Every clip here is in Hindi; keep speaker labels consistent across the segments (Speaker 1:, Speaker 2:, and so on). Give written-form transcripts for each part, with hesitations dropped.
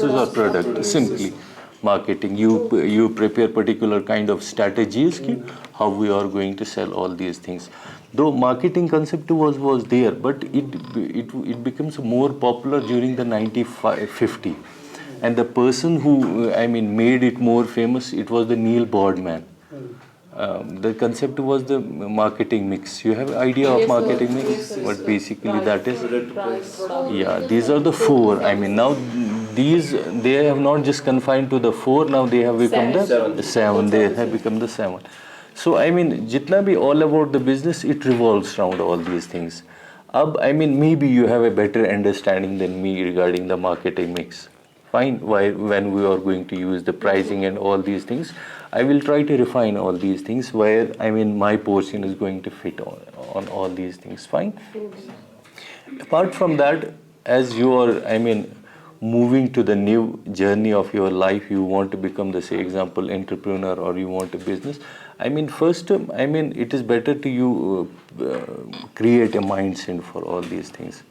Speaker 1: or product, simply marketing. You prepare particular kind of strategies ki how we are going to sell all these things. Though marketing concept was there, but it becomes more popular during the 1950, and the person who made it more famous, it was the Neil Boardman. The concept was the marketing mix. You have idea of marketing mix? But basically that is, yeah, these are the four. Now these, they have not just confined to the four, now they have become the seven. They have become the seven. So jitna bhi all about the business, it revolves around all these things. Maybe you have a better understanding than me regarding the marketing mix. Fine, when we are going to use the pricing and all these things, I will try to refine all these things where my portion is going to fit on all these things. Fine. Apart from that, as you are moving to the new journey of your life, you want to become the, say example, entrepreneur, or you want a business. First, it is better to you create a mindset for all these things.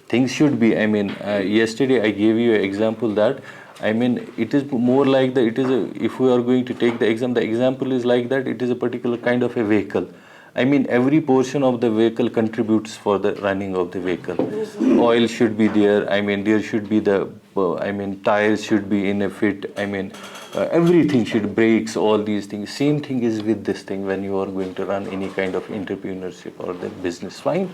Speaker 1: Things should be, yesterday I gave you an example that, it is more like that, if we are going to take the example is like that, it is a particular kind of a vehicle. Every portion of the vehicle contributes for the running of the vehicle. Oil should be there, there should be the, tires should be in a fit, everything should, brakes, all these things. Same thing is with this thing when you are going to run any kind of entrepreneurship or the business. Fine.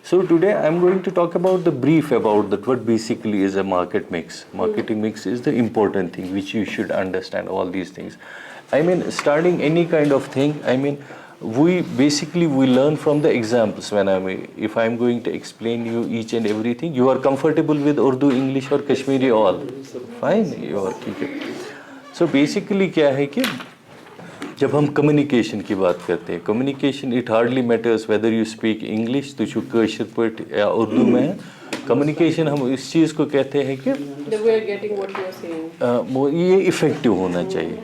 Speaker 1: So today I'm going to talk about the brief about that, what basically is a market mix. Marketing mix is the important thing which you should understand all these things. Starting any kind of thing, we learn from the examples. If I'm going to explain you each and everything, you are comfortable with Urdu, English or Kashmiri all? Fine, you are okay. So basically क्या है कि जब हम कम्युनिकेशन की बात करते हैं, communication it hardly matters whether you speak English, तो जो कश्मीर पट या उर्दू में है, कम्युनिकेशन हम इस चीज़ को कहते हैं कि ये इफ़ेक्टिव होना चाहिए.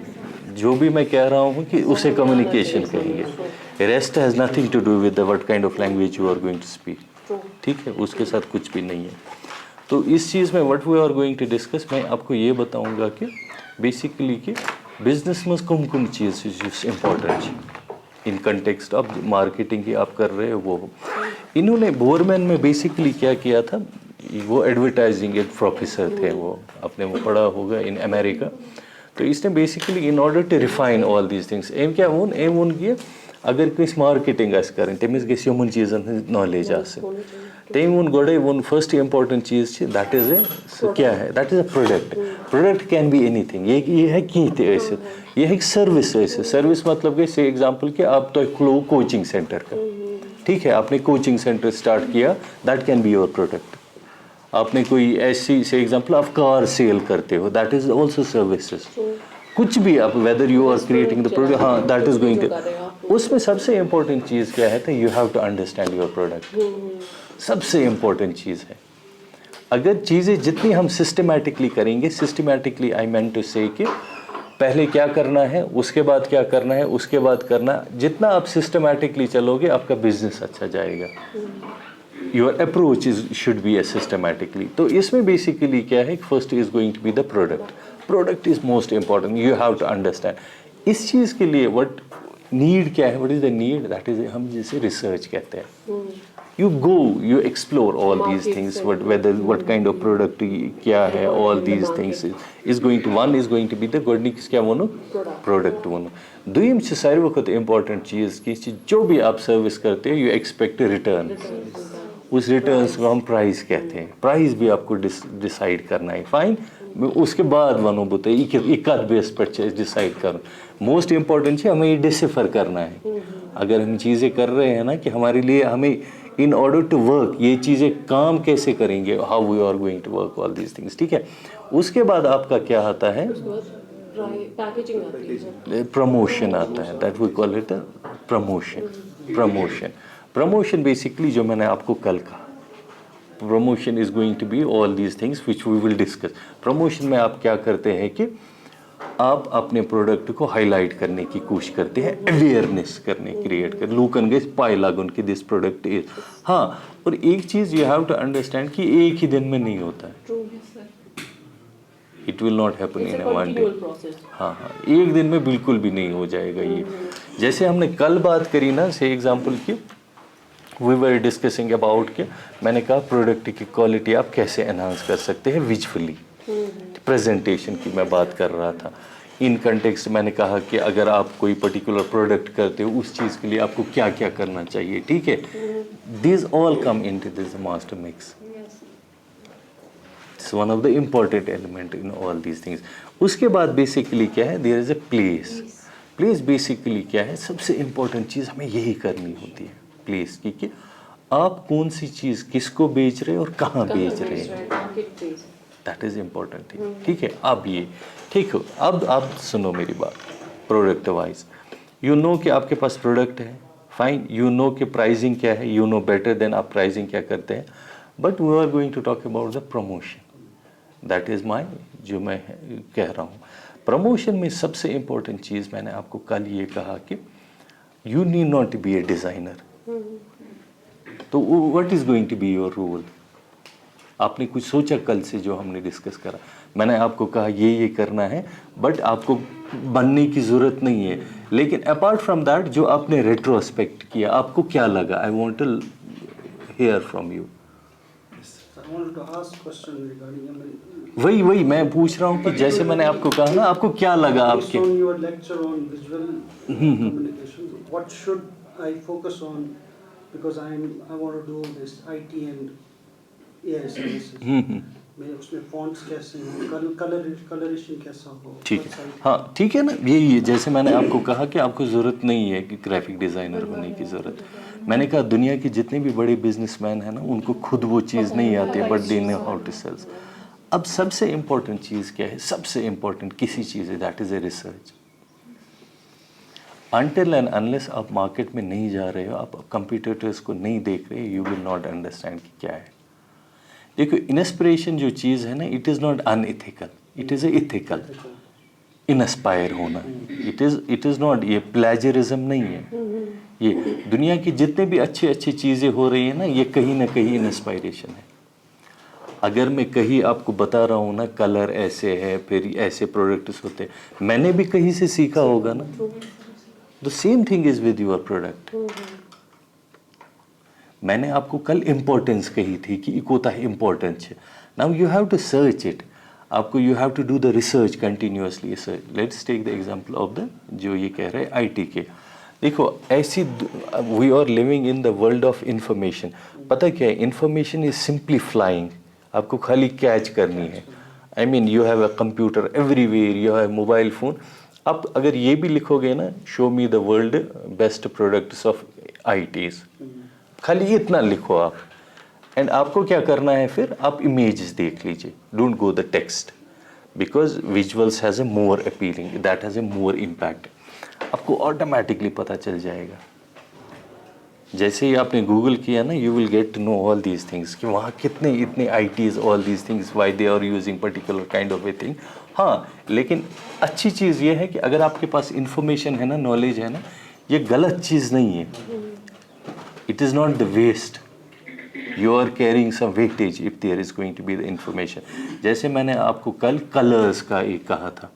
Speaker 1: जो भी मैं कह रहा हूँ कि उसे कम्युनिकेशन कहेंगे. Rest has nothing to do with what kind of language you are going to speak. ठीक है, उसके साथ कुछ भी नहीं है. तो इस चीज़ में what we are going to discuss, मैं आपको ये बताऊँगा कि बेसिकली कि बिजनेस में कम चीज़ important in context of marketing की आप कर रहे हो वो. इन्होंने बोरमैन में बेसिकली क्या किया था, वो एडवर्टाइजिंग एक प्रोफेसर थे, वो अपने वो पढ़ा होगा इन अमेरिका. तो इसने basically in order to refine all these things um क्या वोन एम वोन कि अगर कस मार्केटिंग करें तमिस गस यमन चीज़न नॉलेज तम वोन गोड़े वोन first important cheese that is a क्या है, that is a product. Product can be anything. ये है कह ये है सर्विस. सर्विस मतलब कि से एग्जांपल कि आप तो कोचिंग सेंटर का, ठीक है, आपने कोचिंग सेंटर स्टार्ट किया, that can be your product. आपने कोई ऐसी से एग्जांपल आप कार सेल करते हो, दैट इज आल्सो सर्विसेज. कुछ भी आप whether you are creating the product, हाँ दैट इज गोइंग टू. उसमें सबसे इम्पोर्टेंट चीज़ क्या है, तो you have to understand your product. सबसे इम्पोर्टेंट चीज़ है. अगर चीज़ें जितनी हम सिस्टमेटिकली करेंगे, सिस्टमेटिकली आई मीन टू से कि पहले क्या करना है, उसके बाद क्या करना है, उसके बाद करना, जितना आप सिस्टमेटिकली चलोगे आपका बिजनेस अच्छा जाएगा. Your approach is should be a systematically. तो इसमें बेसिकली क्या है, first is going to be the product. Product is most important. You have to understand इस चीज़ के लिए व्हाट नीड क्या है, what is the need, that is हम जिसे रिसर्च कहते हैं. You go, you explore all these things, what kind of product क्या है, all these things is going to, one is going to be the गोडनिक क्या वनो प्रोडक्ट वनो. दुईम से सारी वक्त इम्पॉर्टेंट चीज़ की जो भी आप सर्विस करते हो, यू एक्सपेक्ट रिटर्न. उस रिटर्न्स को हम प्राइस कहते हैं. प्राइस भी आपको डिसाइड करना है. फाइन, उसके बाद वनो बोते एक बेस पर डिसाइड करो. मोस्ट इम्पॉर्टेंट चीज़ हमें ये डिसिफर करना है. अगर हम चीज़ें कर रहे हैं ना कि हमारे लिए हमें इन ऑर्डर टू वर्क ये चीज़ें काम कैसे करेंगे, how we are going to work all these things. ठीक है, उसके बाद आपका क्या आता है, प्रमोशन आता है. That we call it promotion. Promotion basically जो मैंने आपको कल कहा, promotion is going to be all these things which we will discuss. Promotion में आप क्या करते हैं कि आप अपने प्रोडक्ट को हाईलाइट करने की कोशिश करते हैं, अवेयरनेस करने, क्रिएट कर लूकन गए पाई लागन कि दिस प्रोडक्ट इज. हाँ, और एक चीज़ यू हैव टू अंडरस्टैंड कि एक ही दिन में नहीं होता है. It will not happen in one day.
Speaker 2: Process.
Speaker 1: हाँ हाँ, एक दिन में बिल्कुल भी नहीं हो जाएगा ये। जैसे हमने कल बात करी ना, से एग्जांपल की, वी वर डिस्कसिंग अबाउट कि मैंने कहा प्रोडक्ट की क्वालिटी आप कैसे एनहांस कर सकते हैं विजुअली, प्रेजेंटेशन की मैं बात कर रहा था। इन कंटेक्स्ट मैंने कहा कि अगर आप कोई पर्टिकुलर प्रोडक्ट करते हो उस चीज़ के लिए आपको क्या क्या करना चाहिए, ठीक है। This all come into this master mix, it's one of the important element in all these things. उसके बाद बेसिकली क्या है, there is a place. Place basically क्या है, सबसे इम्पॉर्टेंट चीज़ हमें यही करनी होती है प्लेस की, कि आप कौन सी चीज़ किसको बेच रहे हैं और कहाँ बेच रहे हैं, दैट इज़ इम्पोर्टेंट थिंग, ठीक है। अब ये ठीक हो, अब आप सुनो मेरी बात। प्रोडक्ट वाइज यू नो कि आपके पास प्रोडक्ट है, फाइन, यू नो कि प्राइसिंग क्या है, यू नो बेटर देन आप प्राइसिंग क्या करते हैं, but we are going to talk about the promotion, that is my, जो मैं कह रहा हूँ। प्रमोशन में सबसे इम्पोर्टेंट चीज़ मैंने आपको कल ये कहा कि you need not be a designer. तो what is going to be your role? आपने कुछ सोचा कल से जो हमने डिस्कस करा, मैंने आपको कहा ये करना है, बट आपको बनने की ज़रूरत नहीं है। लेकिन अपार्ट फ्रॉम दैट जो आपने रेट्रोस्पेक्ट किया, आपको क्या लगा? I want to hear from you. वही मैं पूछ रहा हूँ कि जैसे मैंने आपको कहा ना, आपको क्या लगा आपके
Speaker 3: because I want to do this IT and AI services. मैं उसमें fonts कैसे हो, coloration कैसा हो,
Speaker 1: ठीक है, हाँ ठीक है ना, यही है। जैसे मैंने आपको कहा कि आपको ज़रूरत नहीं है कि ग्राफिक डिज़ाइनर होने की ज़रूरत। मैंने कहा दुनिया के जितने भी बड़े बिजनेसमैन हैं ना, उनको खुद वो चीज़ नहीं आती है, but they know how to sell. अब सबसे इम्पोर्टेंट चीज़ क्या है, सबसे इम्पोर्टेंट किसी चीज़ है, that is a research. Until and unless आप मार्केट में नहीं जा रहे हो, आप कंपटीटर्स को नहीं देख रहे, यू विल नॉट अंडरस्टैंड कि क्या है। देखो, इंस्पिरेशन जो चीज़ है ना, it is not unethical, it is a ethical. Inspire होना, इट इज़ नॉट, ये प्लेजरिज्म नहीं है। ये दुनिया की जितने भी अच्छी अच्छी चीज़ें हो रही है ना, ये कहीं ना कहीं इंस्पायरेशन है। अगर मैं कहीं आपको बता रहा हूँ ना, कलर ऐसे है, फिर ऐसे प्रोडक्ट्स होते हैं, मैंने भी कहीं से सीखा होगा ना। The same thing is with your product. मैंने आपको कल इम्पोर्टेंस कही थी कि इकोता है इम्पोर्टेंस है। Now you have to search it, आपको you have to do the research continuously. Let's take the example of the, जो ये कह रहे हैं आईटी के। देखो ऐसी, we are living in the world of information. पता क्या है, इंफॉर्मेशन इज सिंपली फ्लाइंग, आपको खाली कैच करनी है। I mean you have a computer everywhere, you have mobile phone. आप अगर ये भी लिखोगे ना, show me the world best products of ITs, खाली इतना लिखो आप, एंड आपको क्या करना है फिर, आप इमेजेस देख लीजिए, don't go the text, because visuals has a more appealing, that has a more impact. आपको ऑटोमेटिकली पता चल जाएगा। जैसे ही आपने गूगल किया ना, you will get to know all these things, कि वहाँ कितने इतने आईटीज, all these things, why they are using particular kind of a thing. हाँ, लेकिन अच्छी चीज़ ये है कि अगर आपके पास इंफॉर्मेशन है ना, नॉलेज है ना, ये गलत चीज़ नहीं है। It is not the waste, you are carrying some weightage if there is going to be the information. जैसे मैंने आपको कल कलर्स का एक कहा था,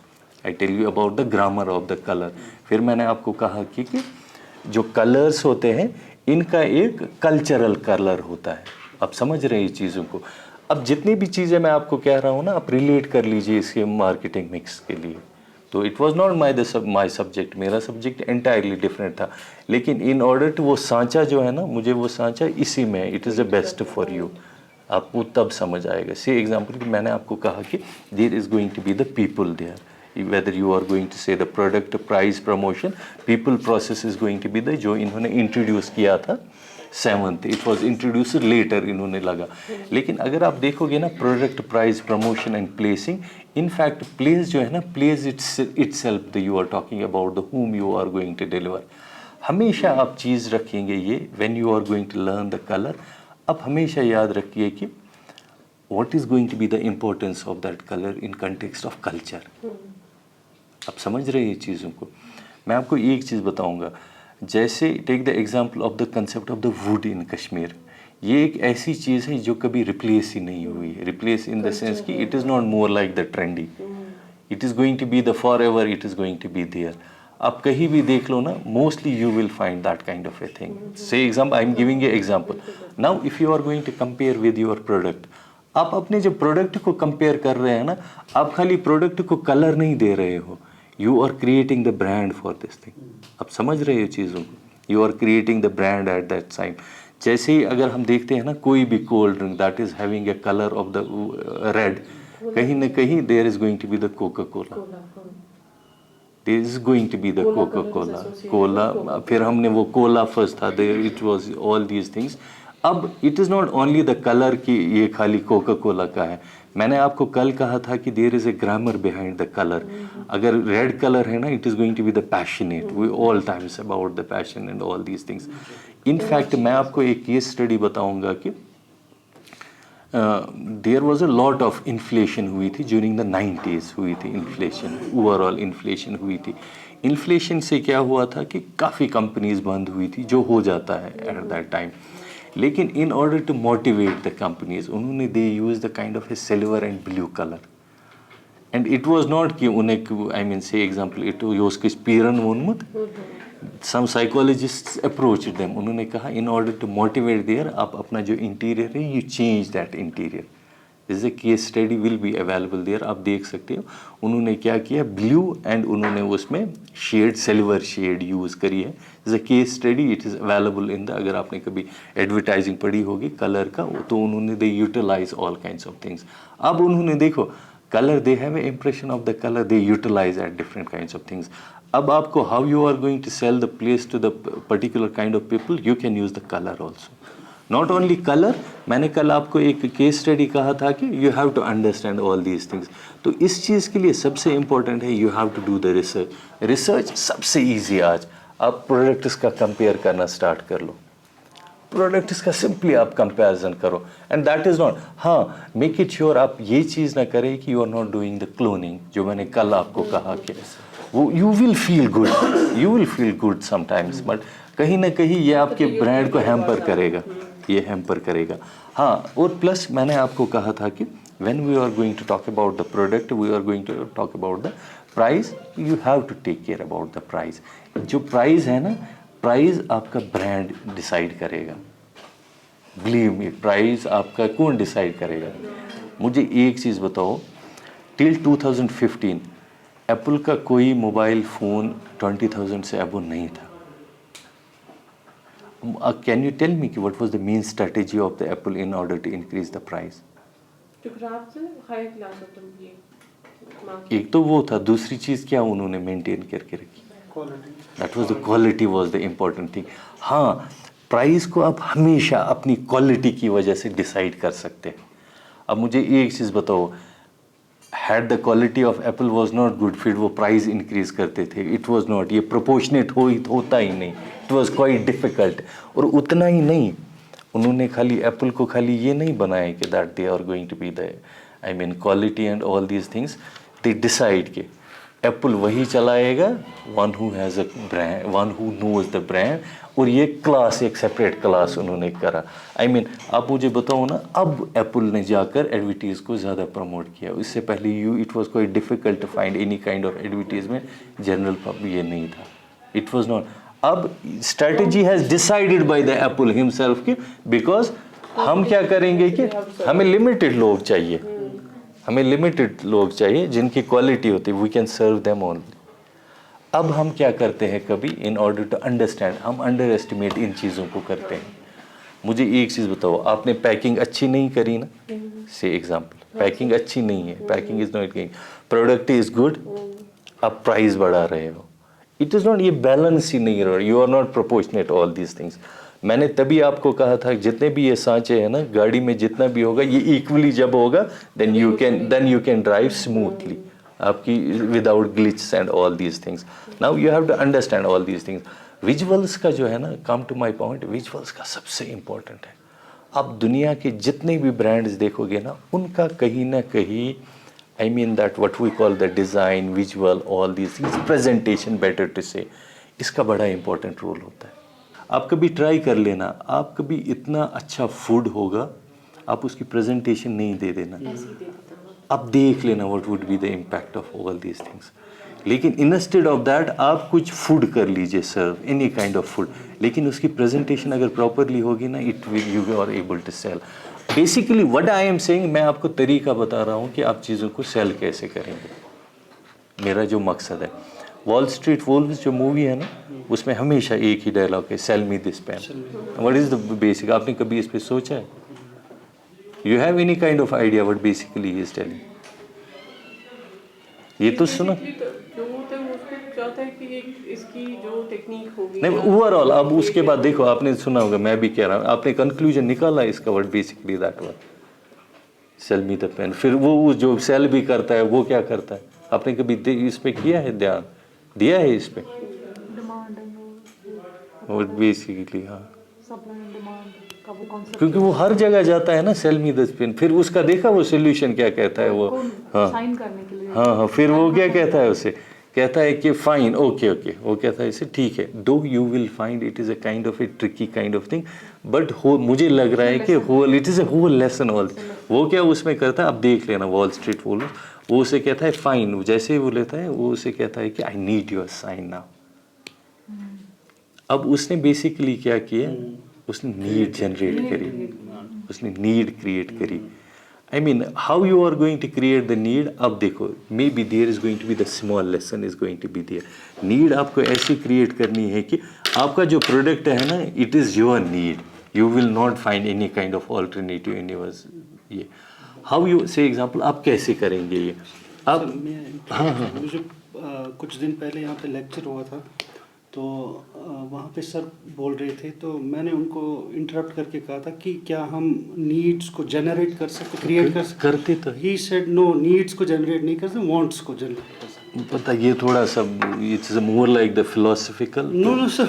Speaker 1: I tell you about the grammar of the colour. फिर मैंने आपको कहा कि जो कलर्स होते हैं, इनका एक कल्चरल कलर होता है। आप समझ रहे हैं ये चीज़ों को। अब जितनी भी चीज़ें मैं आपको कह रहा हूँ ना, आप रिलेट कर लीजिए इसके मार्केटिंग मिक्स के लिए। तो it was not my subject, मेरा सब्जेक्ट एंटायरली डिफरेंट था, लेकिन इन ऑर्डर टू वो सांचा जो है ना, मुझे वो सांचा इसी में, it is the best for you, आपको तब समझ आएगा। सी एग्जाम्पल कि मैंने आपको कहा कि there is going to be the people there, whether you are going to say the product, price, promotion, people process is going to be the, जो इन्होंने इंट्रोड्यूस किया था 7th, it was introduce letter इन्होंने लगा। लेकिन अगर आप देखोगे ना, product, price, promotion and placing, in fact place जो है ना, place itself the, you are talking about the whom you are going to deliver। हमेशा आप चीज़ रखेंगे ये, when you are going to learn the color, अब हमेशा याद रखिए कि what is going to be the importance of that color in context of culture। आप समझ रहे हैं ये चीज़ों को। मैं आपको एक चीज़ बताऊंगा, जैसे take the example of the concept of the wood in Kashmir. ये एक ऐसी चीज़ है जो कभी रिप्लेस ही नहीं हुई है. रिप्लेस इन द सेंस कि it is not more like the trendy. It is going to be the forever, it is going to be there. आप कहीं भी देख लो ना, mostly you will find that kind of a thing. Say example, I am giving a example. Now if you are going to compare with your product, आप अपने जो प्रोडक्ट को कंपेयर कर रहे हैं ना, आप खाली प्रोडक्ट को कलर नहीं दे रहे हो, you are creating the brand for this thing. आप समझ रहे हो चीज़ों को, you are creating the brand at that time. जैसे ही अगर हम देखते हैं ना, कोई भी cold drink that is having a colour of the red, कहीं ना कहीं there is going to be the Coca Cola, there is going to be the Coca Cola. Cola, फिर हमने वो कोला फर्स्ट था, there it was all these things. अब it is not only the colour कि ये खाली कोका कोला का है. मैंने आपको कल कहा था कि there is a grammar behind the colour. अगर रेड कलर है ना, it is going to be the passionate, we all times about the passion and all these things. In fact मैं आपको एक केस स्टडी बताऊंगा कि there was a lot of inflation हुई थी ड्यूरिंग द 90s. हुई थी इन्फ्लेशन, ओवरऑल इन्फ्लेशन हुई थी. इन्फ्लेशन से क्या हुआ था कि काफ़ी कंपनीज बंद हुई थी, जो हो जाता है एट दैट टाइम. लेकिन in order to motivate the companies, उन्होंने they use the kind of a silver and blue colour. And it was not कि उन्हें, I mean say example, it योस किस पीरन वोनमुत. Some psychologists approached them. उन्होंने कहा in order to motivate there, आप अपना जो इंटीरियर है you change that interior. This a case study will be available there, आप देख सकते हो. उन्होंने क्या किया, ब्लू एंड उन्होंने उसमें शेड, सिल्वर शेड यूज़ करी है. This a case study, it is available in the, अगर आपने कभी एडवर्टाइजिंग पढ़ी होगी कलर का, तो उन्होंने they utilise all kinds of things. अब उन्होंने देखो colour, they have a impression of the colour, they utilise at different kinds of things. अब आपको how you are going to sell the place to the particular kind of people, you can use the colour also. Not only colour, मैंने कल आपको एक केस स्टडी कहा था कि you have to understand all these things. तो इस चीज़ के लिए सबसे इंपॉर्टेंट है you have to do the research. Research सबसे ईजी. आज आप प्रोडक्ट्स का कंपेयर करना स्टार्ट कर लो, प्रोडक्ट्स का सिंपली आप कंपैरिजन करो. एंड दैट इज़ नॉट, हाँ, मेक इट श्योर आप ये चीज़ ना करें कि you are not doing the cloning, जो मैंने कल आपको कहा कि वो you will feel good, you will feel good sometimes, but कहीं ना कहीं ये आपके ब्रांड को हैम्पर करेगा, ये हैम्पर करेगा. हाँ, और प्लस मैंने आपको कहा था कि when we are going to talk about the product, we are going to talk about the price. You have to take care about the price. जो प्राइस है ना, प्राइस आपका ब्रांड डिसाइड करेगा. बिलीव मी, प्राइस आपका कौन डिसाइड करेगा. मुझे एक चीज़ बताओ, टिल 2015 एप्पल का कोई मोबाइल फ़ोन 20,000 से अबव नहीं था. Can you tell me what was the main strategy of the Apple in order to increase the price? एक तो वो था, दूसरी चीज़ क्या उन्होंने मेंटेन करके रखी, that was the quality was the important thing. हाँ, प्राइस को आप हमेशा अपनी क्वालिटी की वजह से डिसाइड कर सकते हैं. अब मुझे एक चीज़ बताओ, had the quality of Apple was not good, फिर वो प्राइस इंक्रीज करते थे. इट वाज नॉट, ये प्रोपोर्शनेट होता ही नहीं. It was quite difficult. और उतना ही नहीं, उन्होंने खाली एप्पल को खाली ये नहीं बनाया कि that they are going to be the, I mean quality and all these things. They decide के एप्पल वही चलाएगा one who has a brand, one who knows the brand. और ये क्लास, एक सेपरेट क्लास उन्होंने करा. आई मीन आप मुझे बताओ ना, अब एप्पल ने जाकर एडवर्टीज़ को ज़्यादा प्रमोट किया. इससे पहले it was quite difficult to find any kind of advertisement. General public ये नहीं था, इट वाज नॉट. अब strategy has decided by the Apple himself कि बिकॉज हम क्या करेंगे कि हमें लिमिटेड लोग चाहिए, हमें लिमिटेड लोग चाहिए जिनकी क्वालिटी होती है, we can serve them only. अब हम क्या करते हैं, कभी इन ऑर्डर टू अंडरस्टैंड, हम अंडर एस्टिमेट इन चीज़ों को करते हैं. मुझे एक चीज़ बताओ, आपने पैकिंग अच्छी नहीं करी ना, से एग्जांपल, पैकिंग अच्छी नहीं है, packing is not going, product is good, आप प्राइस बढ़ा रहे हो. इट इज़ नॉट, ये बैलेंस ही नहीं रहा, you are not proportionate all these things. मैंने तभी आपको कहा था जितने भी ये सांचे हैं ना गाड़ी में, जितना भी होगा ये इक्वली जब होगा then you can drive smoothly, आपकी without glitch and all these things. Now you have to understand all these things. Visuals का जो है ना, come to my point, visuals का सबसे इम्पोर्टेंट है. आप दुनिया के जितने भी ब्रांड्स देखोगे ना, उनका कहीं ना कहीं, I mean that what we call the design, visual, all these things, presentation better to say, इसका बड़ा इंपॉर्टेंट रोल होता है. आप कभी ट्राई कर लेना, आप कभी इतना अच्छा फूड होगा, आप उसकी प्रेजेंटेशन नहीं दे देना, आप देख लेना what would be the impact of all these things. लेकिन इंस्टेड ऑफ दैट आप कुछ फूड कर लीजिए, serve any kind of food, लेकिन उसकी प्रेजेंटेशन अगर प्रॉपरली होगी ना, it will you are able to sell. Basically what I am saying, मैं आपको तरीका बता रहा हूँ कि आप चीज़ों को सेल कैसे करेंगे। मेरा जो मकसद है, वॉल स्ट्रीट वुल्व्स जो मूवी है ना, उसमें हमेशा एक ही डायलॉग है, sell me this pen. What is the basic, आपने कभी इस पे सोचा है? You have any kind of idea what basically he is telling? ये तो सुनो,
Speaker 2: जो होता है वो उसको चाहता है कि इसकी जो टेक्निक होगी
Speaker 1: नहीं ओवरऑल। अब उसके बाद देखो, आपने सुना होगा, मैं भी कह रहा हूँ, आपने कंक्लूजन निकाला इसका, what basically that was sell me the pen. फिर वो जो सेल भी करता है वो क्या करता है, आपने कभी इस पे किया है, ध्यान दिया है इस पे? व्हाट बेसिकली, हाँ, क्योंकि वो हर जगह जाता है ना, सेल मी दिस पेन। फिर उसका देखा वो सोल्यूशन क्या कहता है वो, हाँ
Speaker 4: साइन करने के लिए,
Speaker 1: हाँ, फिर वो क्या कहता है उसे, कहता है कि फाइन, ओके ओके, वो कहता है इसे ठीक है, though you will find it is a kind of a tricky kind of thing, but हो मुझे लग रहा है कि whole it is a whole lesson all. वो क्या उसमें करता है, आप देख लेना वॉल स्ट्रीट वुल्व, वो उसे कहता है फाइन, जैसे ही वो लेता है वो उसे कहता है कि I need your sign now. अब उसने बेसिकली क्या किया, उसने नीड जनरेट करी, उसने नीड क्रिएट करी। I mean how you are going to create the need, अब देखो, maybe there is going to be the small lesson is going to be there. Need आपको ऐसी क्रिएट करनी है कि आपका जो प्रोडक्ट है ना, it is your need, you will not find any kind of alternative in yours. ये हाउ यू से एग्जाम्पल, आप कैसे करेंगे ये आप? हाँ,
Speaker 3: मुझे कुछ दिन पहले यहाँ पे लेक्चर हुआ था, तो वहाँ पे सर बोल रहे थे, तो मैंने उनको इंटरप्ट करके कहा था कि क्या हम नीड्स को जनरेट कर सकते, क्रिएट कर सकते?
Speaker 1: करते तो
Speaker 3: ही सेड नो, नीड्स को जनरेट नहीं कर सकते, वांट्स को जनरेट कर सकते।
Speaker 1: पता, ये थोड़ा सा it's more like the philosophical.
Speaker 3: No sir,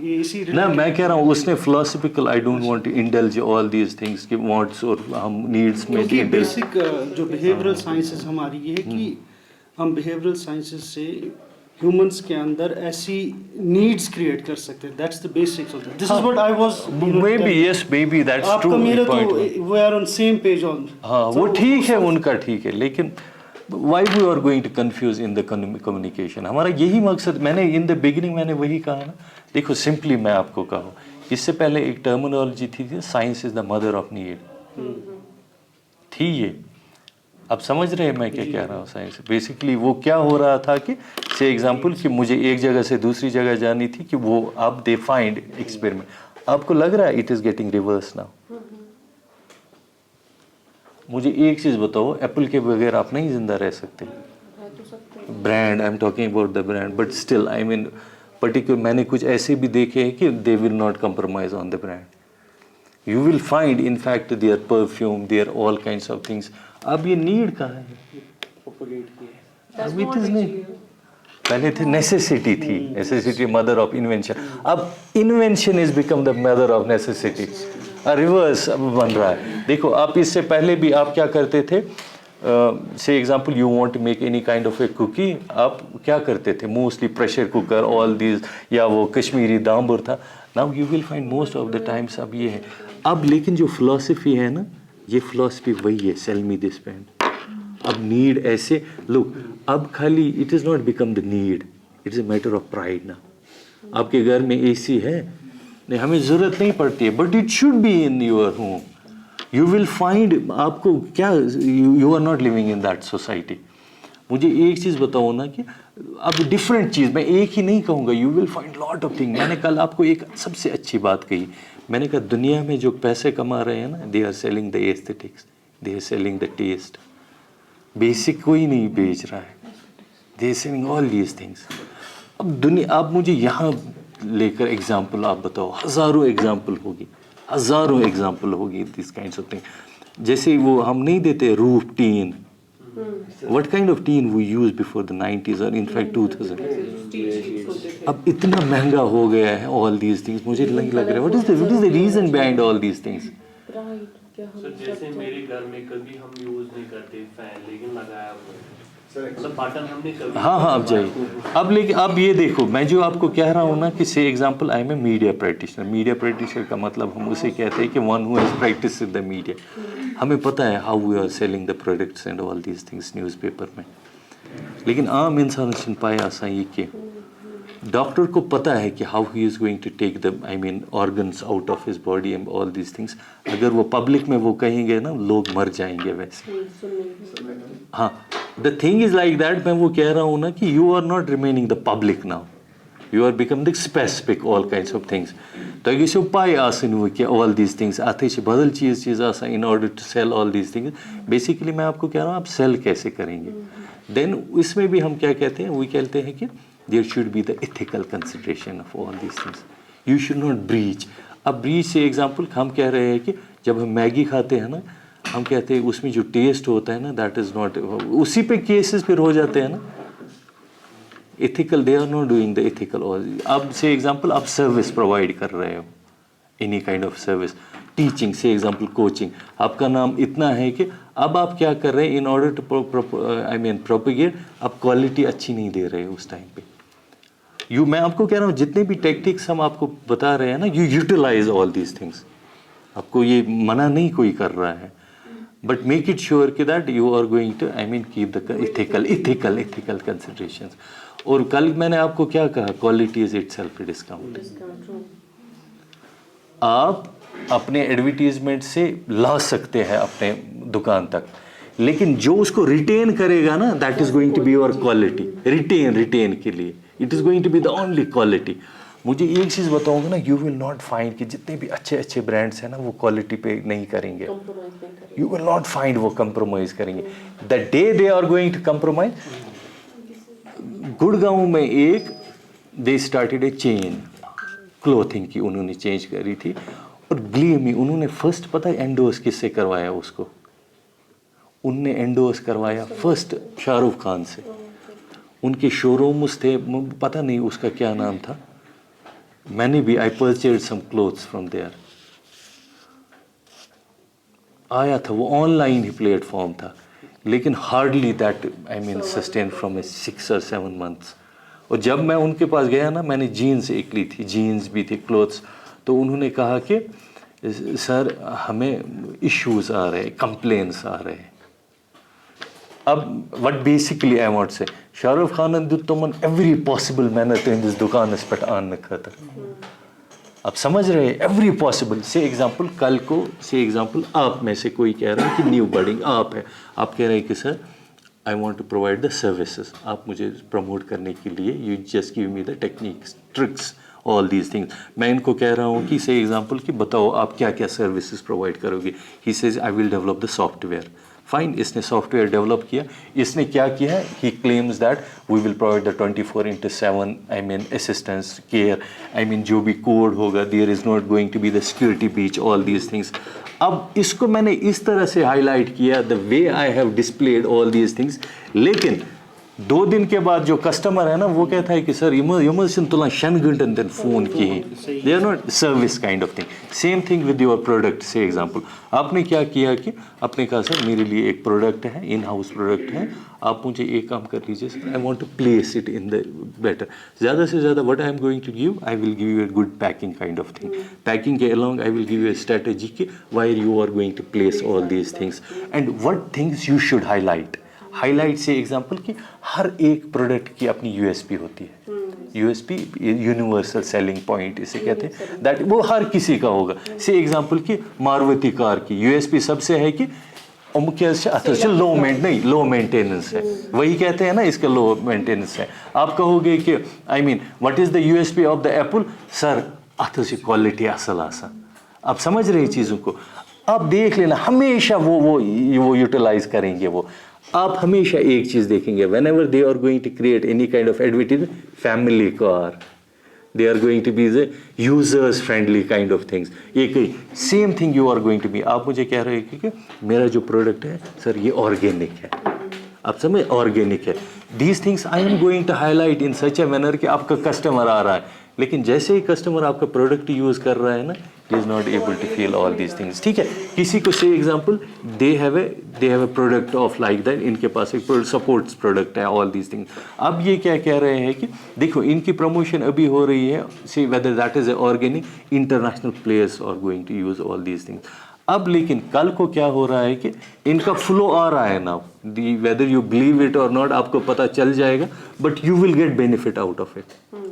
Speaker 3: ये इसी
Speaker 1: ना, मैं कह रहा हूँ उसने philosophical, I don't want to indulge all these things कि वांट्स और हम नीड्स में
Speaker 3: क्योंकि
Speaker 1: indulge।
Speaker 3: बेसिक जो बिहेवियरल साइंसेस हमारी ये है कि हम बिहेवियरल साइंसेस से ह्यूमंस के अंदर ऐसी नीड्स क्रिएट कर सकते हैं। That's the basics of that. This is what I was,
Speaker 1: maybe, yes, maybe that's true.
Speaker 3: आपका मेरा तो we are on same page on.
Speaker 1: हाँ, वो ठीक है, उनका ठीक है, लेकिन why we are going to confuse in the communication? हमारा यही मकसद, मैंने इन द बिगिनिंग मैंने वही कहा ना। देखो, सिंपली मैं आपको कहूँ, इससे पहले एक टर्मिनोलॉजी थी, science is the mother of need थी ये। अब समझ रहे हैं मैं क्या कह रहा हूँ? साइंस बेसिकली वो क्या हो रहा था कि से एग्जांपल कि मुझे एक जगह से दूसरी जगह जानी थी, कि वो अब दे फाइंड एक्सपेरिमेंट, आपको लग रहा है it is getting reverse now. मुझे एक चीज बताओ, एप्पल के बगैर आप नहीं जिंदा रह सकते। Brand, I am talking about the brand, but still I mean particular, मैंने कुछ ऐसे भी देखे हैं कि they will not compromise on the brand. You will find in fact there perfume, there all kinds of things. अब ये नीड कहाँ है? अब इट इज नहीं, पहले थे नेसेसिटी थी, नेसेसिटी मदर ऑफ इन्वेंशन। अब invention is become the mother of necessity, reverse अब बन रहा है। देखो, आप इससे पहले भी आप क्या करते थे, say example you want to make any kind of a cookie, आप क्या करते थे? Mostly pressure cooker, all these, या वो कश्मीरी दाम्बुर था। Now you will find most of the times अब ये है। अब लेकिन जो फिलॉसफी है ना, ये फिलॉसफी वही है, सेल मी दिस पेन। अब नीड ऐसे लुक, अब खाली it is not become the need, it is a matter of pride ना। आपके घर में एसी है, नहीं हमें ज़रूरत नहीं पड़ती है, but it should be in your home. You will find, आपको क्या, you are not living in that society. मुझे एक चीज़ बताओ ना कि अब डिफरेंट चीज़, मैं एक ही नहीं कहूँगा, you will find lot of thing. मैंने कल आपको एक सबसे अच्छी बात कही, मैंने कहा दुनिया में जो पैसे कमा रहे हैं ना, they are selling the aesthetics, they are selling the taste. Basic कोई नहीं बेच रहा है, they are selling all these things. अब दुनिया, आप मुझे यहाँ लेकर एग्जाम्पल आप बताओ, हज़ारों एग्जाम्पल होगी, हज़ारों एग्जाम्पल होगी दिस काइंड्स ऑफ थिंग। जैसे वो हम नहीं देते roof tin, what kind of tin we use before the 90s और इनफैक्ट 2000। अब इतना महंगा हो गया है ऑल दीज थिंग्स, मुझे नहीं लग रहा है what is the reason behind all these things.
Speaker 2: Sir जैसे मेरे घर में कभी हम यूज नहीं करते फैन, लेकिन लगाया हुआ है,
Speaker 4: मतलब पार्टनर हमने कभी
Speaker 1: हाँ अब जाइए। अब लेकिन अब ये देखो, मैं जो आपको कह रहा हूँ ना कि say example I am a media practitioner. Media practitioner का मतलब हम उसे कहते हैं कि one who has practice in the media. हमें पता है how we are selling the products and all these things newspaper में। लेकिन आम इंसान छन पाए आसा ये कि डॉक्टर को पता है कि how he is going to take the I mean organs out of his body and all these things. अगर वो पब्लिक में वो कहेंगे ना, लोग मर जाएंगे वैसे। हाँ, the thing is like that. मैं वो कह रहा हूँ ना कि you are not remaining the public now, you are become the specific all kinds of things. तो गो पाई आसन कि ऑल दीज थिंग्स अत बदल चीज़ आसान in order to sell all these things. Basically मैं आपको कह रहा हूँ आप सेल कैसे करेंगे। देन इसमें भी हम क्या कहते हैं, वो कहते हैं कि there should be the ethical consideration of all these things. You should not breach. अब ब्रीच से एग्जाम्पल हम कह रहे हैं कि जब हम मैगी खाते हैं ना, हम कहते हैं उसमें जो टेस्ट होता है ना, दैट इज़ नॉट, उसी पे केसेस फिर हो जाते हैं ना ethical. They are not doing the ethical. अब से एग्जांपल आप सर्विस प्रोवाइड कर रहे हो, any kind of service, teaching से एग्जांपल कोचिंग, आपका नाम इतना है कि अब आप क्या कर रहे हैं in order to I mean propagate, आप क्वालिटी अच्छी नहीं दे रहे हो उस टाइम पे। मैं आपको कह रहा हूँ जितने भी टेक्टिक्स हम आपको बता रहे हैं ना, you utilize all these things. आपको ये मना नहीं कोई कर रहा है, बट मेक इट श्योर कि that you are going to I mean keep the ethical considerations. और कल मैंने आपको क्या कहा, क्वालिटी इज इटसेल्फ डिस्काउंट। आप अपने एडवर्टीजमेंट से ला सकते हैं अपने दुकान तक, लेकिन जो उसको रिटेन करेगा ना, that is going to be your quality. Retain के लिए it is going to be the only quality. मुझे एक चीज़ बताऊंगा ना, यू विल नॉट फाइंड कि जितने भी अच्छे ब्रांड्स हैं ना, वो क्वालिटी पे नहीं करेंगे। यू विल नॉट फाइंड वो कंप्रोमाइज़ करेंगे। The day they are going to compromise. Gurgaon में एक they started a chain clothing की, उन्होंने चेंज करी थी। और बिलीव मी, उन्होंने फर्स्ट पता है एंडोस किससे करवाया उसको? उनने एंडोस करवाया फर्स्ट शाहरुख खान से। उनके शोरूम्स थे, पता नहीं उसका क्या नाम था, मैंने भी I purchase some clothes from there. आया था वो ऑनलाइन ही प्लेटफॉर्म था, लेकिन hardly that I mean sustain from a 6 or 7 months। और जब मैं उनके पास गया ना, मैंने जीन्स एक ली थी, जीन्स भी थी, क्लोथ्स। तो उन्होंने कहा कि सर हमें इश्यूज आ रहे हैं, कंप्लेंट्स आ रहे हैं। अब what basically I want say, Shahrukh Khan दित तमन एवरी पॉसिबल मैनर तुंदिस दुकानस पे आने खतर। अब समझ रहे हैं, एवरी पॉसिबल। से एग्जांपल कल को से एग्जांपल आप में से कोई कह रहा है कि न्यू बर्डिंग आप है, आप कह रहे हैं कि sir I want to provide the services, आप मुझे प्रमोट करने के लिए you just give me the techniques, tricks, all these things. मैं इनको कह रहा हूँ कि से एग्जांपल कि बताओ आप क्या क्या सर्विसेज प्रोवाइड करोगे। He says I will develop the software. Fine, इसने सॉफ्टवेयर डेवलप किया। इसने क्या किया है, he claims that we will provide the 24/7 I mean assistance, care, I mean जो भी कोड होगा, there is not going to be the security breach, all these things. अब इसको मैंने इस तरह से हाईलाइट किया, the way I have displayed all these things. लेकिन 2 दिन के बाद जो कस्टमर है ना, वो कहता है कि सर यम तुलान 6 घंटन तन फोन कहें, they are not service kind of thing. Same thing with your product. से एग्जांपल आपने क्या किया कि आपने कहा सर मेरे लिए एक प्रोडक्ट है, इन हाउस प्रोडक्ट है, आप मुझे एक काम कर लीजिए sir, I want to place it in the better. ज़्यादा से ज़्यादा what I am going to give, I will give you a good packing kind of thing. Packing के along I will give you a strategy कि where you are going to place all these things and what things you should highlight. Highlight से एग्जांपल कि हर एक प्रोडक्ट की अपनी यूएसपी होती है। यूएसपी यूनिवर्सल सेलिंग पॉइंट इसे कहते हैं, दैट वो हर किसी का होगा। से एग्जांपल कि मारुति कार की यूएसपी सबसे है कि लो मेंटेनेंस है, वही कहते हैं ना इसका लो मेंटेनेंस है। आप कहोगे कि I mean what is the USP of the Apple, sir अथ से क्वालिटी असल आसा। आप समझ रहे चीज़ों को, आप देख लेना, हमेशा वो यूटिलाइज करेंगे। वो आप हमेशा एक चीज़ देखेंगे, whenever they are going to create any kind of advertisement, family car, they are going to be the users friendly kind of things। एक same thing you are going to be. आप मुझे कह रहे हैं कि मेरा जो प्रोडक्ट है सर ये ऑर्गेनिक है, आप समझ, ऑर्गेनिक है। These things I am going to highlight in such a manner कि आपका कस्टमर आ रहा है, लेकिन जैसे ही कस्टमर आपका प्रोडक्ट यूज़ कर रहा है ना, he is not able to feel all these things. ठीक है, किसी को से example they have a product of like that, इनके पास एक सपोर्ट्स प्रोडक्ट है, all these things. अब ये क्या कह रहे हैं कि देखो इनकी प्रमोशन अभी हो रही है, see whether that is organic, international players are going to use all these things. अब लेकिन कल को क्या हो रहा है कि इनका फ्लो आ रहा है ना, वेदर यू बिलीव इट और नॉट, आपको पता चल जाएगा, but you will get benefit out of it,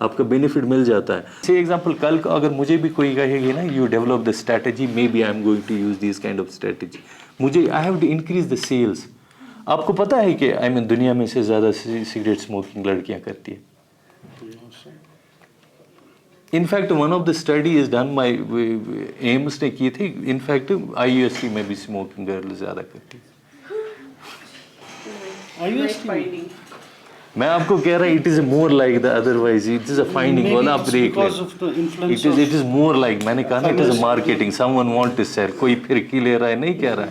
Speaker 1: आपका बेनिफिट मिल जाता है. से एग्जांपल कल को अगर मुझे भी कोई कहेगी ना, you develop the strategy, maybe I am going to use this kind of strategy, मुझे I have to increase the sales. आपको पता है कि आई मीन दुनिया में से ज़्यादा सिगरेट स्मोकिंग लड़कियाँ करती है. In fact one of the study is done my AIIMS ने की थी, इनफैक्ट IUST में भी स्मोकिंग गर्ल ज़्यादा करती है. मैं आपको कह रहा हूँ it is more like the otherwise, it is a finding, वाला आप देख लें, इट इज़ मोर लाइक, मैंने कहा ना it is a marketing, someone want to sell, कोई फिरकी ले रहा है नहीं कह रहा है,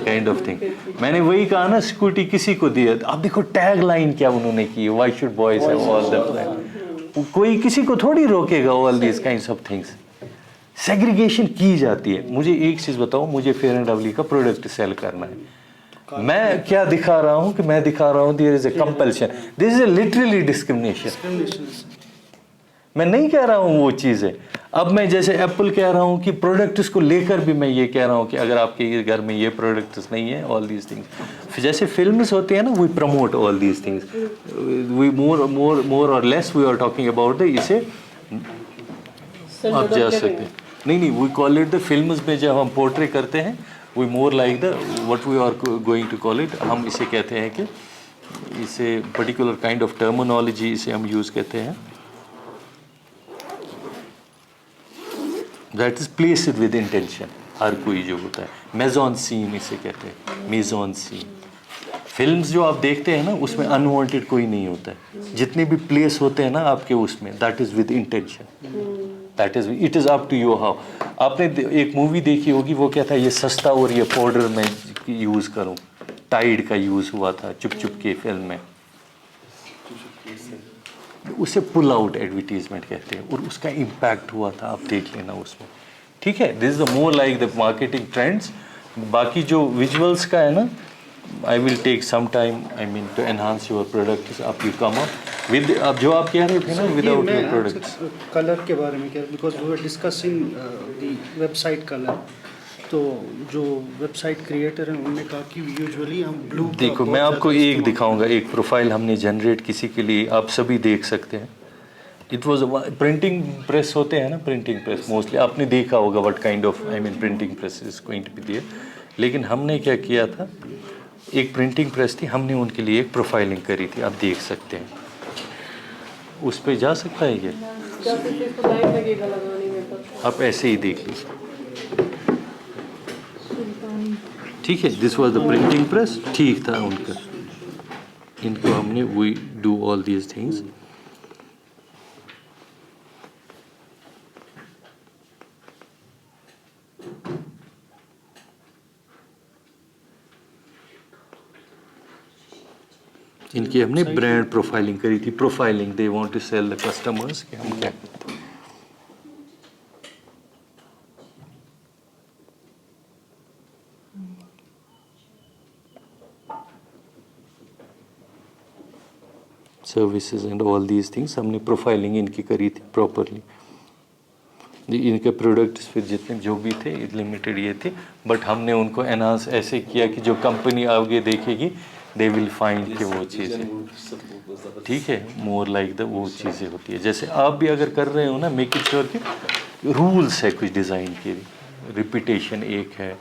Speaker 1: काइंड ऑफ थिंग. मैंने वही कहा ना, सिक्योरिटी किसी को दिया, आप देखो टैग लाइन क्या उन्होंने की, why should boys have all the, कोई किसी को थोड़ी रोकेगा all these kinds of things. Segregation की जाती है. मुझे एक चीज़ बताओ, मुझे फेयर एंड लवली का प्रोडक्ट सेल करना है, मैं क्या दिखा रहा हूँ कि मैं दिखा रहा हूँ there is a compulsion, this is a literally discrimination. मैं नहीं कह रहा हूँ वो चीज़ है. अब मैं जैसे एप्पल कह रहा हूँ कि प्रोडक्ट्स को लेकर भी मैं ये कह रहा हूँ कि अगर आपके घर में ये प्रोडक्ट्स नहीं है, ऑल दीज थिंग्स, जैसे फिल्म्स होते हैं ना, we promote all these things, we more और less we are talking about the, इसे आप जा सकते हैं, नहीं we call it the films में जब हम पोर्ट्रे करते हैं, we more like the what we are going to call it, हम इसे कहते हैं कि इसे पर्टिकुलर काइंड ऑफ टर्मिनोलॉजी इसे हम यूज़ करते हैं, that is placed with intention. हर कोई जो होता है, मेजॉन सीन इसे कहते हैं, मेजॉन सीन. फिल्म्स जो आप देखते हैं ना, उसमें अनवांटेड कोई नहीं होता है, जितने भी प्लेस होते हैं ना आपके उसमें, that is with intention, that is, it is up to you how. आपने एक मूवी देखी होगी, वो क्या था, ये सस्ता और ये पाउडर में यूज़ करूँ, टाइड का यूज़ हुआ था चुप चुप के फिल्म में, उसे पुल आउट एडवर्टीजमेंट कहते हैं, और उसका इम्पैक्ट हुआ था, आप देख लेना उसमें. ठीक है, this is the more like the marketing trends. बाकी जो विजुअल्स का है ना, I will take some time, I mean to enhance your products, आप यू कम अप विद, अब जो आप कह रहे थे ना, विदाउट योर प्रोडक्ट्स.
Speaker 3: कलर के बारे में क्या, because we were discussing the website colour, तो जो वेबसाइट क्रिएटर हैं उन्होंने कहा कि यूजुअली हम ब्लू,
Speaker 1: देखो मैं आपको एक दिखाऊंगा, एक प्रोफाइल हमने जनरेट किसी के लिए, आप सभी देख सकते हैं. इट वाज प्रिंटिंग प्रेस होते हैं ना, प्रिंटिंग प्रेस मोस्टली आपने देखा होगा, what kind of, I mean printing press is going to be there. लेकिन हमने क्या किया था, एक प्रिंटिंग प्रेस थी, हमने उनके लिए एक प्रोफाइलिंग करी थी, आप देख सकते हैं. उस पर जा सकता है ये, आप ऐसे ही देख लीजिए. ठीक है, this was the printing press, ठीक था उनका. इनको हमने we do all these things. इनकी हमने ब्रांड प्रोफाइलिंग करी थी. Profiling, they want to sell the customers कि हम क्या करते हैं. Services and all these things, हमने प्रोफाइलिंग इनकी करी थी प्रॉपरली. इनके प्रोडक्ट्स फिर जितने जो भी थे लिमिटेड ये थे, बट हमने उनको एनहांस ऐसे किया कि जो कंपनी आगे देखेगी दे विल फाइंड कि वो चीज़ें, ठीक है, मोर लाइक द वो चीज़ें होती है. जैसे आप भी अगर कर रहे हो ना, मेक इट श्योर कि रूल्स है कुछ डिज़ाइन के. रिपीटेशन एक है,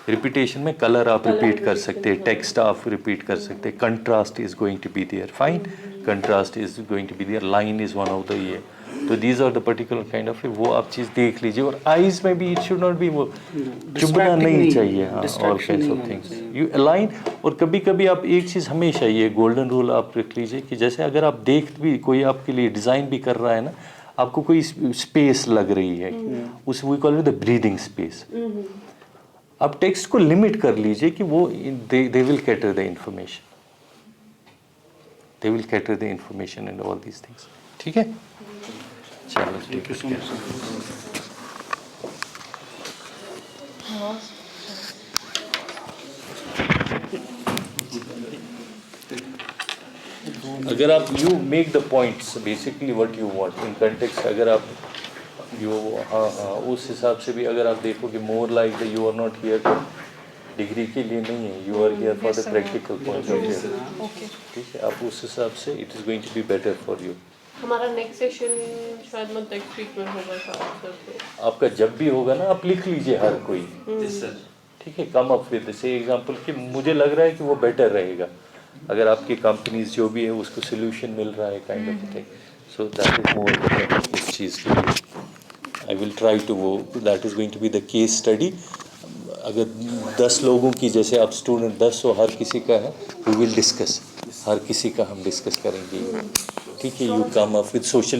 Speaker 1: रिपीटेशन में कलर आप रिपीट कर सकते हैं, टेक्स्ट आप रिपीट कर सकते हैं, contrast is going to be there, fine, contrast is going to be there, line is one of the ये. तो these are the particular kind of, वो आप चीज़ देख लीजिए. और आईज में भी इट शुड नॉट बी, वो चुभना नहीं चाहिए. हाँ, all kinds of things you align. और कभी कभी आप एक चीज़ हमेशा, ये गोल्डन रूल आप रख लीजिए कि जैसे अगर आप देख भी, कोई आपके लिए डिज़ाइन भी कर रहा है ना, आपको कोई स्पेस लग रही है, उस we call it the breathing space. आप टेक्स्ट को लिमिट कर लीजिए कि वो they will cater the information, they will cater the information and all these things. ठीक है, चलो ठीक
Speaker 3: थैंक यू सो
Speaker 1: है।
Speaker 3: मच।
Speaker 1: अगर आप you make the points basically what you want in context, अगर आप यू हाँ उस हिसाब से भी अगर आप देखो कि more like the you are not here degree के लिए नहीं है, you are here for the practical point of view.
Speaker 2: Okay.
Speaker 1: ठीक है, आप उस हिसाब से it is going to be better for you.
Speaker 2: हमारा नेक्स्ट सेशन शायद मतलब नेक्स्ट वीक में होगा शायद सर, तो
Speaker 1: आपका जब भी होगा ना आप लिख लीजिए हर कोई, ठीक है, कम अप विद से एग्जांपल कि मुझे लग रहा है कि वो बेटर रहेगा अगर आपकी कंपनीज जो भी है उसको सोल्यूशन मिल रहा है kind of thing, so that is more better इस चीज़ के लिए। आई विल ट्राई टू वो that is going to be the case study. अगर 10 लोगों की जैसे आप स्टूडेंट 10 हो, हर किसी का है, वी विल डिस्कस, हर किसी का हम डिस्कस करेंगे, ठीक है। You come up with social